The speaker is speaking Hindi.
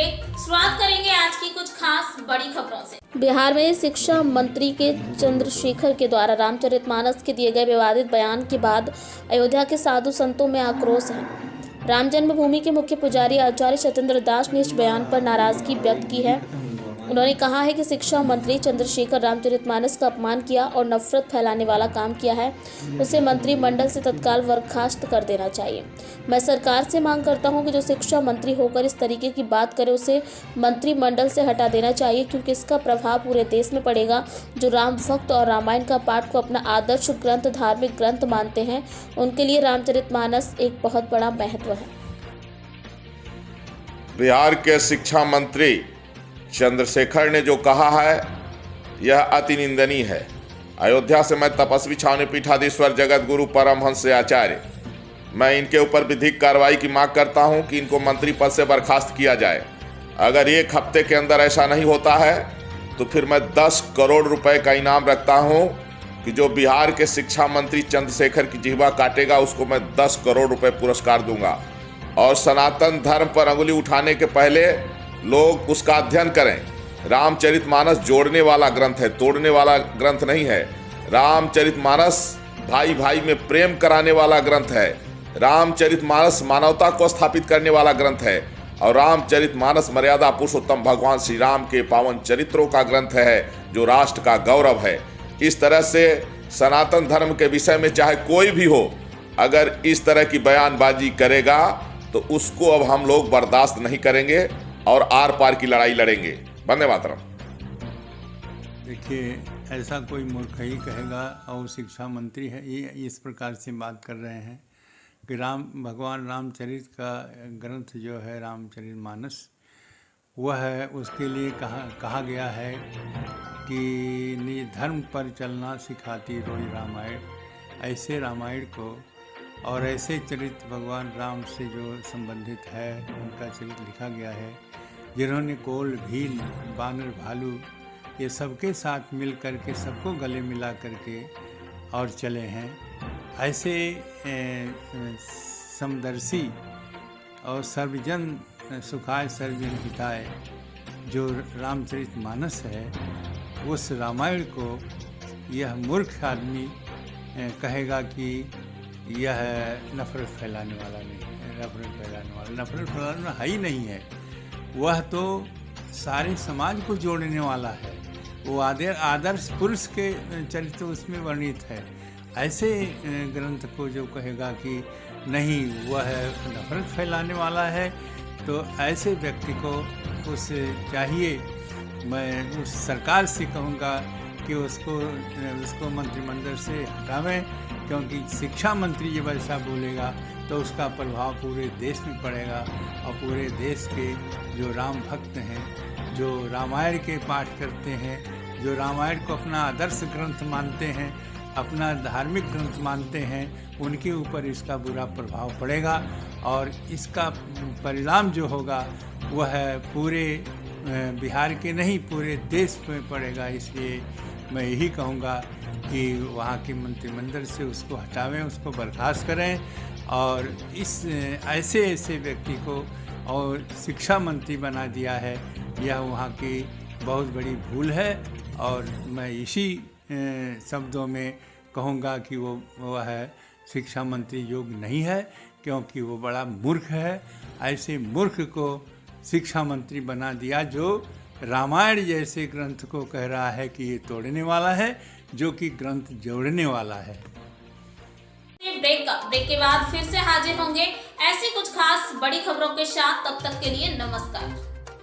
ब्रेक। शुरुआत करेंगे आज की कुछ खास बड़ी खबरों से। बिहार में शिक्षा मंत्री के चंद्रशेखर के द्वारा रामचरितमानस के दिए गए विवादित बयान के बाद अयोध्या के साधु संतों में आक्रोश है। राम जन्मभूमि के मुख्य पुजारी आचार्य सत्येंद्र दास ने इस बयान पर नाराजगी व्यक्त की है। उन्होंने कहा है कि शिक्षा मंत्री चंद्रशेखर रामचरितमानस का अपमान किया और नफरत फैलाने वाला काम किया है। उसे मंत्रिमंडल से तत्काल बर्खास्त कर देना चाहिए। मैं सरकार से मांग करता हूं कि जो शिक्षा मंत्री होकर इस तरीके की बात करे उसे मंत्रिमंडल से हटा देना चाहिए, क्योंकि इसका प्रभाव पूरे देश में पड़ेगा। जो राम भक्त और रामायण का पाठ को अपना आदर्श ग्रंथ, धार्मिक ग्रंथ मानते हैं, उनके लिए रामचरितमानस एक बहुत बड़ा महत्व है। बिहार के शिक्षा मंत्री चंद्रशेखर ने जो कहा है यह अति निंदनीय है। अयोध्या से मैं तपस्वी छावनी पीठाधीश्वर जगत गुरु परमहंस आचार्य, मैं इनके ऊपर विधिक कार्रवाई की मांग करता हूं कि इनको मंत्री पद से बर्खास्त किया जाए। अगर एक हफ्ते के अंदर ऐसा नहीं होता है तो फिर मैं 10 करोड़ रुपए का इनाम रखता हूं कि जो बिहार के शिक्षा मंत्री चंद्रशेखर की जिह्वा काटेगा उसको मैं 10 करोड़ रुपए पुरस्कार दूंगा। और सनातन धर्म पर अंगुली उठाने के पहले लोग उसका अध्ययन करें। रामचरितमानस जोड़ने वाला ग्रंथ है, तोड़ने वाला ग्रंथ नहीं है। रामचरितमानस भाई भाई में प्रेम कराने वाला ग्रंथ है। रामचरितमानस मानवता को स्थापित करने वाला ग्रंथ है। और रामचरितमानस मर्यादा पुरुषोत्तम भगवान श्री राम के पावन चरित्रों का ग्रंथ है, जो राष्ट्र का गौरव है। इस तरह से सनातन धर्म के विषय में चाहे कोई भी हो, अगर इस तरह की बयानबाजी करेगा तो उसको अब हम लोग बर्दाश्त नहीं करेंगे और आर पार की लड़ाई लड़ेंगे। वंदे मातरम। देखिए, ऐसा कोई मूर्ख ही कहेगा, और शिक्षा मंत्री है ये इस प्रकार से बात कर रहे हैं कि भगवान रामचरित का ग्रंथ जो है रामचरितमानस, वह है उसके लिए कहा गया है कि धर्म पर चलना सिखाती रोई रामायण। ऐसे रामायण को और ऐसे चरित्र भगवान राम से जो संबंधित है उनका चरित्र लिखा गया है, जिन्होंने कोल, भील, बानर, भालू ये सबके साथ मिल कर के सबको गले मिला करके और चले हैं। ऐसे समदर्शी और सर्वजन सुखाय सर्वजन हिताय जो रामचरितमानस है, उस रामायण को यह मूर्ख आदमी कहेगा कि यह नफरत फैलाने वाला नहीं है। नफरत फैलाना है ही नहीं है। वह तो सारे समाज को जोड़ने वाला है। वो आदर्श पुरुष के चरित्र उसमें वर्णित है। ऐसे ग्रंथ को जो कहेगा कि नहीं वह नफरत फैलाने वाला है, तो ऐसे व्यक्ति को उसे चाहिए, मैं उस सरकार से कहूँगा कि उसको मंत्रिमंडल से हटावें, क्योंकि शिक्षा मंत्री जब ऐसा बोलेगा तो उसका प्रभाव पूरे देश में पड़ेगा। और पूरे देश के जो राम भक्त हैं, जो रामायण के पाठ करते हैं, जो रामायण को अपना आदर्श ग्रंथ मानते हैं, अपना धार्मिक ग्रंथ मानते हैं, उनके ऊपर इसका बुरा प्रभाव पड़ेगा। और इसका परिणाम जो होगा वह पूरे बिहार के नहीं पूरे देश में पड़ेगा। इसलिए मैं यही कहूँगा कि वहाँ के मंत्रिमंडल से उसको हटावें, उसको बर्खास्त करें। और इस ऐसे व्यक्ति को और शिक्षा मंत्री बना दिया है, यह वहाँ की बहुत बड़ी भूल है। और मैं इसी शब्दों में कहूँगा कि वह शिक्षा मंत्री योग्य नहीं है, क्योंकि वो बड़ा मूर्ख है। ऐसे मूर्ख को शिक्षा मंत्री बना दिया जो रामायण जैसे ग्रंथ को कह रहा है कि ये तोड़ने वाला है, जो कि ग्रंथ जोड़ने वाला है। ब्रेक के बाद फिर से हाजिर होंगे ऐसी कुछ खास बड़ी खबरों के साथ। तब तक के लिए नमस्कार।